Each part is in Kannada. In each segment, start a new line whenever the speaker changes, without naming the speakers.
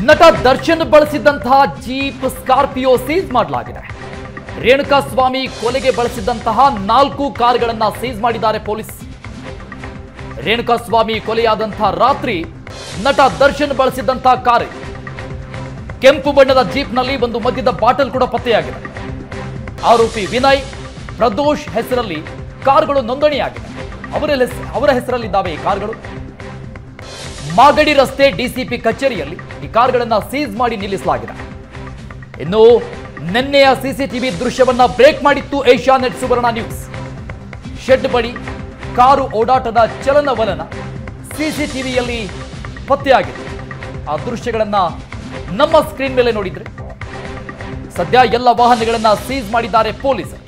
ನಟ ದರ್ಶನ್ ಬಳಸಿದಂತಹ ಜೀಪ್ ಸ್ಕಾರ್ಪಿಯೋ ಸೀಸ್ ಮಾಡಲಾಗಿದೆ. ರೇಣುಕಾಸ್ವಾಮಿ ಕೊಲೆಗೆ ಬಳಸಿದಂತಹ 4 ಕಾರುಗಳನ್ನು ಸೀಸ್ ಮಾಡಿದ್ದಾರೆ ಪೊಲೀಸ್. ರೇಣುಕಾಸ್ವಾಮಿ ಕೊಲೆಯಾದಂತಹ ರಾತ್ರಿ ನಟ ದರ್ಶನ್ ಬಳಸಿದಂತಹ ಕಾರು ಕೆಂಪು ಬಣ್ಣದ ಜೀಪ್ನಲ್ಲಿ ಒಂದು ಮದ್ಯದ ಬಾಟಲ್ ಕೂಡ ಪತ್ತೆಯಾಗಿದೆ. ಆರೋಪಿ ವಿನಯ್ ಪ್ರದೋಷ್ ಹೆಸರಲ್ಲಿ ಕಾರುಗಳು ನೋಂದಣಿಯಾಗಿದೆ. ಅವರ ಹೆಸರಲ್ಲಿದ್ದಾವೆ ಈ ಕಾರುಗಳು. ಮಾಗಡಿ ರಸ್ತೆ ಡಿಸಿಪಿ ಕಚೇರಿಯಲ್ಲಿ ಈ ಕಾರುಗಳನ್ನು ಸೀಸ್ ಮಾಡಿ ನಿಲ್ಲಿಸಲಾಗಿದೆ. ಇನ್ನು ನಿನ್ನೆಯ ಸಿಸಿಟಿವಿ ದೃಶ್ಯವನ್ನ ಬ್ರೇಕ್ ಮಾಡಿತ್ತು ಏಷ್ಯಾನೆಟ್ ಸುವರ್ಣ ನ್ಯೂಸ್. ಶೆಡ್ ಬಳಿ ಕಾರು ಓಡಾಟದ ಚಲನವಲನ ಸಿಸಿಟಿವಿಯಲ್ಲಿ ಪತ್ತೆಯಾಗಿದೆ. ಆ ದೃಶ್ಯಗಳನ್ನ ನಮ್ಮ ಸ್ಕ್ರೀನ್ ಮೇಲೆ ನೋಡಿದ್ರೆ ಸದ್ಯ ಎಲ್ಲ ವಾಹನಗಳನ್ನ ಸೀಸ್ ಮಾಡಿದ್ದಾರೆ ಪೊಲೀಸರು.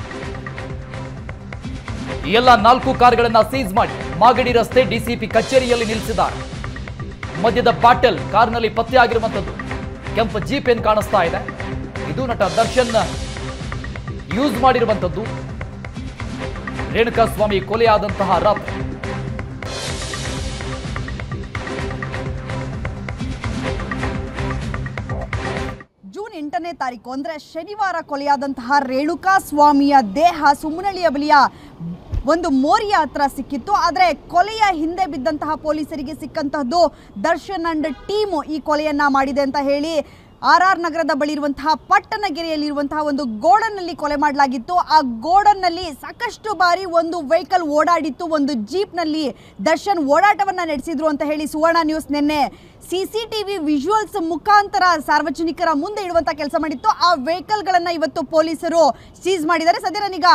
ಈ ಎಲ್ಲ 4 ಕಾರುಗಳನ್ನ ಸೀಸ್ ಮಾಡಿ ಮಾಗಡಿ ರಸ್ತೆ ಡಿಸಿಪಿ ಕಚೇರಿಯಲ್ಲಿ ನಿಲ್ಲಿಸಿದ್ದಾರೆ. ಮದ್ಯದ ಬಾಟಲ್ ಕಾರ್ನಲ್ಲಿ ಪತ್ತೆಯಾಗಿರುವಂಥದ್ದು. ಕೆಂಪು ಜೀಪ್ ಏನ್ ಕಾಣಿಸ್ತಾ ಇದೆ, ಇದು ನಟ ದರ್ಶನ್ ಯೂಸ್ ಮಾಡಿರುವಂಥದ್ದು. ರೇಣುಕಾಸ್ವಾಮಿ ಕೊಲೆಯಾದಂತಹ ರಾತ್ರಿ
ಜೂನ್ 8ನೇ ತಾರೀಕು ಅಂದ್ರೆ ಶನಿವಾರ ಕೊಲೆಯಾದಂತಹ ರೇಣುಕಾಸ್ವಾಮಿಯ ದೇಹ ಸುಮ್ಮನಹಳ್ಳಿಯ ಬಳಿಯ ಒಂದು ಮೋರಿಯ ಹತ್ರ ಸಿಕ್ಕಿತ್ತು. ಆದರೆ ಕೊಲೆಯ ಹಿಂದೆ ಬಿದ್ದಂತಹ ಪೊಲೀಸರಿಗೆ ಸಿಕ್ಕಂತಹದ್ದು ದರ್ಶನ್ ಅಂಡ್ ಟೀಮು ಈ ಕೊಲೆಯನ್ನ ಮಾಡಿದೆ ಅಂತ ಹೇಳಿ RR ನಗರದ ಬಳಿ ಇರುವಂತಹ ಪಟ್ಟಣಗೆರೆಯಲ್ಲಿರುವಂತಹ ಒಂದು ಗೋಡನ್ನಲ್ಲಿ ಕೊಲೆ ಮಾಡಲಾಗಿತ್ತು. ಆ ಗೋಡನ್ನಲ್ಲಿ ಸಾಕಷ್ಟು ಬಾರಿ ಒಂದು ವೆಹಿಕಲ್ ಓಡಾಡಿತ್ತು. ಒಂದು ಜೀಪ್ನಲ್ಲಿ ದರ್ಶನ್ ಓಡಾಟವನ್ನ ನಡೆಸಿದ್ರು ಅಂತ ಹೇಳಿ ಸುವರ್ಣ ನ್ಯೂಸ್ ನಿನ್ನೆ ಸಿಸಿಟಿವಿ ವಿಜುವಲ್ಸ್ ಮುಖಾಂತರ ಸಾರ್ವಜನಿಕರ ಮುಂದೆ ಇಡುವಂತ ಕೆಲಸ ಮಾಡಿತ್ತು. ಆ ವೆಹಿಕಲ್ಗಳನ್ನ ಇವತ್ತು ಪೊಲೀಸರು ಸೀಸ್ ಮಾಡಿದ್ದಾರೆ. ಸದ್ಯ ನಾನೀಗ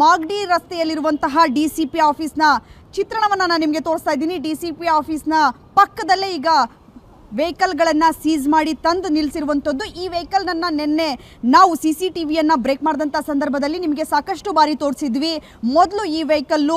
ಮಾಗಡಿ ರಸ್ತೆಯಲ್ಲಿರುವಂತಹ DCP ಆಫೀಸ್ನ ಚಿತ್ರಣವನ್ನ ನಾನು ನಿಮಗೆ ತೋರಿಸ್ತಾ ಇದ್ದೀನಿ. DCP ಆಫೀಸ್ನ ಪಕ್ಕದಲ್ಲೇ ಈಗ ವೆಹಿಕಲ್ಗಳನ್ನು ಸೀಸ್ ಮಾಡಿ ತಂದು ನಿಲ್ಲಿಸಿರುವಂಥದ್ದು. ಈ ವೆಹಿಕಲ್ನನ್ನು ನಿನ್ನೆ ನಾವು CCTVಯನ್ನು ಬ್ರೇಕ್ ಮಾಡಿದಂಥ ಸಂದರ್ಭದಲ್ಲಿ ನಿಮಗೆ ಸಾಕಷ್ಟು ಬಾರಿ ತೋರಿಸಿದ್ವಿ. ಮೊದಲು ಈ ವೆಹಿಕಲ್ಲು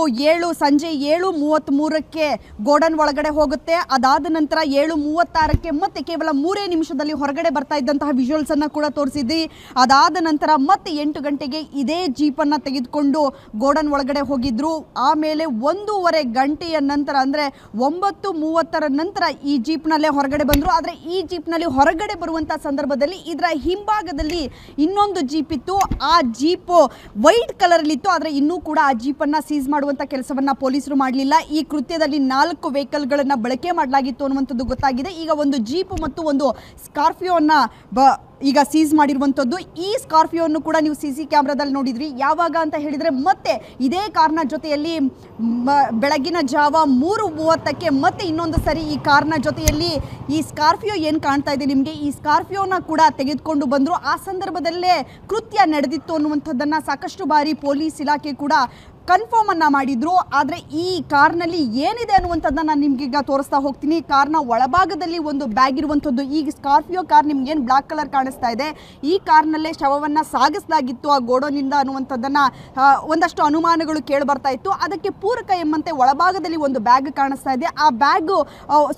ಸಂಜೆ 7:33ಕ್ಕೆ ಗೋಡನ್ ಒಳಗಡೆ ಹೋಗುತ್ತೆ. ಅದಾದ ನಂತರ 7:36ಕ್ಕೆ ಮತ್ತೆ ಕೇವಲ 3 ನಿಮಿಷದಲ್ಲಿ ಹೊರಗಡೆ ಬರ್ತಾ ಇದ್ದಂತಹ ವಿಜುವಲ್ಸನ್ನು ಕೂಡ ತೋರಿಸಿದ್ವಿ. ಅದಾದ ನಂತರ ಮತ್ತೆ 8 ಗಂಟೆಗೆ ಇದೇ ಜೀಪನ್ನು ತೆಗೆದುಕೊಂಡು ಗೋಡನ್ ಒಳಗಡೆ ಹೋಗಿದ್ರು. ಆಮೇಲೆ 1.5 ಗಂಟೆಯ ನಂತರ ಅಂದರೆ 9:30ರ ನಂತರ ಈ ಜೀಪ್ನಲ್ಲೇ ಹೊರಗಡೆ ಬಂದ್ರು. ಆದರೆ ಈ ಜೀಪ್ನಲ್ಲಿ ಹೊರಗಡೆ ಬರುವಂತ ಸಂದರ್ಭದಲ್ಲಿ ಇದರ ಹಿಂಭಾಗದಲ್ಲಿ ಇನ್ನೊಂದು ಜೀಪ್ ಇತ್ತು. ಆ ಜೀಪ್ ವೈಟ್ ಕಲರ್ ಅಲ್ಲಿ ಇತ್ತು. ಆದರೆ ಇನ್ನೂ ಕೂಡ ಆ ಜೀಪನ್ನು ಸೀಸ್ ಮಾಡುವಂತ ಕೆಲಸವನ್ನ ಪೊಲೀಸರು ಮಾಡಲಿಲ್ಲ. ಈ ಕೃತ್ಯದಲ್ಲಿ 4 ವೆಹಿಕಲ್ಗಳನ್ನ ಬಳಕೆ ಮಾಡಲಾಗಿತ್ತು ಅನ್ನುವಂಥದ್ದು ಗೊತ್ತಾಗಿದೆ. ಈಗ ಒಂದು ಜೀಪ್ ಮತ್ತು ಒಂದು ಸ್ಕಾರ್ಪಿಯೋನ ಈಗ ಸೀಸ್ ಮಾಡಿರುವಂಥದ್ದು. ಈ ಸ್ಕಾರ್ಪಿಯೋನ್ನು ಕೂಡ ನೀವು CC ಕ್ಯಾಮ್ರಾದಲ್ಲಿ ನೋಡಿದ್ರಿ. ಯಾವಾಗ ಅಂತ ಹೇಳಿದರೆ ಮತ್ತೆ ಇದೇ ಕಾರ್ನ ಜೊತೆಯಲ್ಲಿ ಬೆಳಗಿನ ಜಾವ 3:30ಕ್ಕೆ ಮತ್ತೆ ಇನ್ನೊಂದು ಸರಿ ಈ ಕಾರ್ನ ಜೊತೆಯಲ್ಲಿ ಈ ಸ್ಕಾರ್ಪಿಯೋ ಏನು ಕಾಣ್ತಾ ಇದೆ ನಿಮಗೆ, ಈ ಸ್ಕಾರ್ಪಿಯೋನ ಕೂಡ ತೆಗೆದುಕೊಂಡು ಬಂದರು. ಆ ಸಂದರ್ಭದಲ್ಲೇ ಕೃತ್ಯ ನಡೆದಿತ್ತು ಅನ್ನುವಂಥದ್ದನ್ನು ಸಾಕಷ್ಟು ಬಾರಿ ಪೊಲೀಸ್ ಇಲಾಖೆ ಕೂಡ ಕನ್ಫರ್ಮ್ ಅನ್ನ ಮಾಡಿದ್ರು. ಆದರೆ ಈ ಕಾರ್ನಲ್ಲಿ ಏನಿದೆ ಅನ್ನುವಂಥದ್ದನ್ನ ನಾನು ನಿಮ್ಗೀಗ ತೋರಿಸ್ತಾ ಹೋಗ್ತೀನಿ. ಕಾರ್ನ ಒಳಭಾಗದಲ್ಲಿ ಒಂದು ಬ್ಯಾಗ್ ಇರುವಂಥದ್ದು. ಈ ಸ್ಕಾರ್ಪಿಯೋ ಕಾರ್ ನಿಮ್ಗೇನು ಬ್ಲಾಕ್ ಕಲರ್ ಕಾಣಿಸ್ತಾ ಇದೆ, ಈ ಕಾರ್ನಲ್ಲೇ ಶವವನ್ನು ಸಾಗಿಸಲಾಗಿತ್ತು ಆ ಗೋಡೋನಿಂದ ಅನ್ನುವಂಥದ್ದನ್ನ ಒಂದಷ್ಟು ಅನುಮಾನಗಳು ಕೇಳಿ ಬರ್ತಾ ಇತ್ತು. ಅದಕ್ಕೆ ಪೂರಕ ಎಂಬಂತೆ ಒಳಭಾಗದಲ್ಲಿ ಒಂದು ಬ್ಯಾಗ್ ಕಾಣಿಸ್ತಾ ಇದೆ. ಆ ಬ್ಯಾಗ್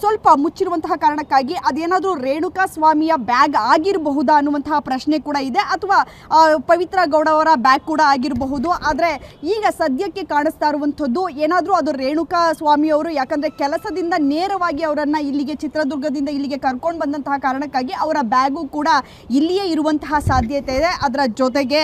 ಸ್ವಲ್ಪ ಮುಚ್ಚಿರುವಂತಹ ಕಾರಣಕ್ಕಾಗಿ ಅದೇನಾದರೂ ರೇಣುಕಾಸ್ವಾಮಿಯ ಬ್ಯಾಗ್ ಆಗಿರಬಹುದಾ ಅನ್ನುವಂತಹ ಪ್ರಶ್ನೆ ಕೂಡ ಇದೆ, ಅಥವಾ ಪವಿತ್ರ ಗೌಡ ಅವರ ಬ್ಯಾಗ್ ಕೂಡ ಆಗಿರಬಹುದು. ಆದರೆ ಈಗ ಸದ್ಯಕ್ಕೆ ಕಾಣಿಸ್ತಾ ಇರುವಂಥದ್ದು ಏನಾದರೂ ಅದು ರೇಣುಕಾಸ್ವಾಮಿ ಅವರು, ಯಾಕಂದರೆ ಕೆಲಸದಿಂದ ನೇರವಾಗಿ ಅವರನ್ನು ಇಲ್ಲಿಗೆ ಚಿತ್ರದುರ್ಗದಿಂದ ಇಲ್ಲಿಗೆ ಕರ್ಕೊಂಡು ಬಂದಂತಹ ಕಾರಣಕ್ಕಾಗಿ ಅವರ ಬ್ಯಾಗು ಕೂಡ ಇಲ್ಲಿಯೇ ಇರುವಂತಹ ಸಾಧ್ಯತೆ ಇದೆ. ಅದರ ಜೊತೆಗೆ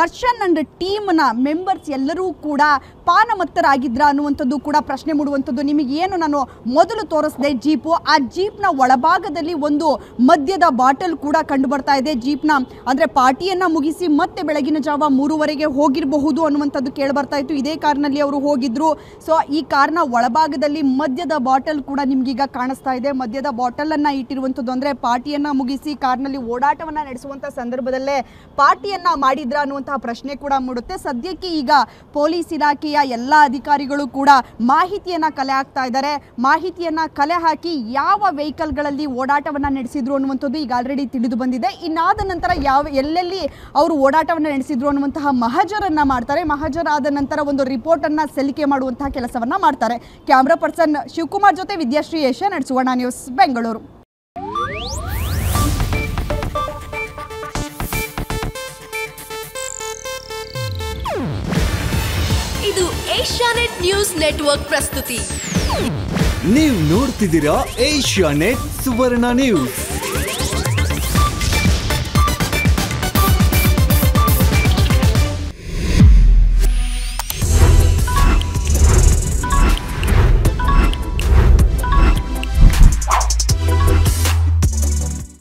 ದರ್ಶನ್ ಅಂಡ್ ಟೀಮ್ನ ಮೆಂಬರ್ಸ್ ಎಲ್ಲರೂ ಕೂಡ ಪಾನಮತ್ತರಾಗಿದ್ರ ಅನ್ನುವಂಥದ್ದು ಕೂಡ ಪ್ರಶ್ನೆ ಮೂಡುವಂಥದ್ದು. ನಿಮಗೆ ಏನು ನಾನು ಮೊದಲು ತೋರಿಸಿದೆ ಜೀಪು, ಆ ಜೀಪ್ನ ಒಳಭಾಗದಲ್ಲಿ ಒಂದು ಮದ್ಯದ ಬಾಟಲ್ ಕೂಡ ಕಂಡು ಬರ್ತಾ ಇದೆ. ಜೀಪ್ನ ಅಂದರೆ ಪಾರ್ಟಿಯನ್ನು ಮುಗಿಸಿ ಮತ್ತೆ ಬೆಳಗಿನ ಜಾವ 3:30ಗೆ ಹೋಗಿರಬಹುದು ಅನ್ನುವಂಥದ್ದು ಕೇಳಿ ಬರ್ತಾ ಇತ್ತು. ಇದೇ ಕಾರ್ನಲ್ಲಿ ಅವರು ಹೋಗಿದ್ರು. ಸೊ ಈ ಕಾರ್ನ ಒಳಭಾಗದಲ್ಲಿ ಮದ್ಯದ ಬಾಟಲ್ ಕೂಡ ನಿಮ್ಗೀಗ ಕಾಣಿಸ್ತಾ ಇದೆ. ಮದ್ಯದ ಬಾಟಲ್ ಅನ್ನ ಇಟ್ಟಿರುವಂಥದ್ದು ಅಂದರೆ ಪಾರ್ಟಿಯನ್ನ ಮುಗಿಸಿ ಕಾರ್ನಲ್ಲಿ ಓಡಾಟವನ್ನ ನಡೆಸುವಂತ ಸಂದರ್ಭದಲ್ಲೇ ಪಾರ್ಟಿಯನ್ನ ಮಾಡಿದ್ರ ಅನ್ನುವಂತಹ ಪ್ರಶ್ನೆ ಕೂಡ ಮೂಡುತ್ತೆ. ಸದ್ಯಕ್ಕೆ ಈಗ ಪೊಲೀಸ್ ಇಲಾಖೆಯ ಎಲ್ಲ ಅಧಿಕಾರಿಗಳು ಕೂಡ ಮಾಹಿತಿಯನ್ನ ಕಲೆ ಹಾಕ್ತಾ ಇದ್ದಾರೆ. ಮಾಹಿತಿಯನ್ನ ಕಲೆ ಹಾಕಿ ಯಾವ ವೆಹಿಕಲ್ಗಳಲ್ಲಿ ಓಡಾಟವನ್ನ ನಡೆಸಿದ್ರು ಅನ್ನುವಂಥದ್ದು ಈಗ ಆಲ್ರೆಡಿ ತಿಳಿದು ಬಂದಿದೆ. ಇನ್ನಾದ ನಂತರ ಎಲ್ಲೆಲ್ಲಿ ಅವರು ಓಡಾಟವನ್ನ ನಡೆಸಿದ್ರು ಅನ್ನುವಂತಹ ಮಹಜರನ್ನ ಮಾಡ್ತಾರೆ. ಮಹಜರ್ ಆದ ನಂತರ ಒಂದು ರಿಪೋರ್ಟ್ ಅನ್ನ ಸಲ್ಲಿಕೆ ಮಾಡುವಂತಹ ಕೆಲಸವನ್ನ ಮಾಡ್ತಾರೆ. ಕ್ಯಾಮ್ರಾ ಪರ್ಸನ್ ಶಿವಕುಮಾರ್ ಜೊತೆ ವಿದ್ಯಾಶ್ರೀ ಏಷ್ಯಾನೆಟ್ ಸುವರ್ಣ ನ್ಯೂಸ್ ಬೆಂಗಳೂರು.
ಇದು ಏಷ್ಯಾನೆಟ್ ನ್ಯೂಸ್ ನೆಟ್ವರ್ಕ್ ಪ್ರಸ್ತುತಿ.
ನೀವು ನೋಡ್ತಿದ್ದೀರಾ ಏಷ್ಯಾನೆಟ್ ಸುವರ್ಣ ನ್ಯೂಸ್.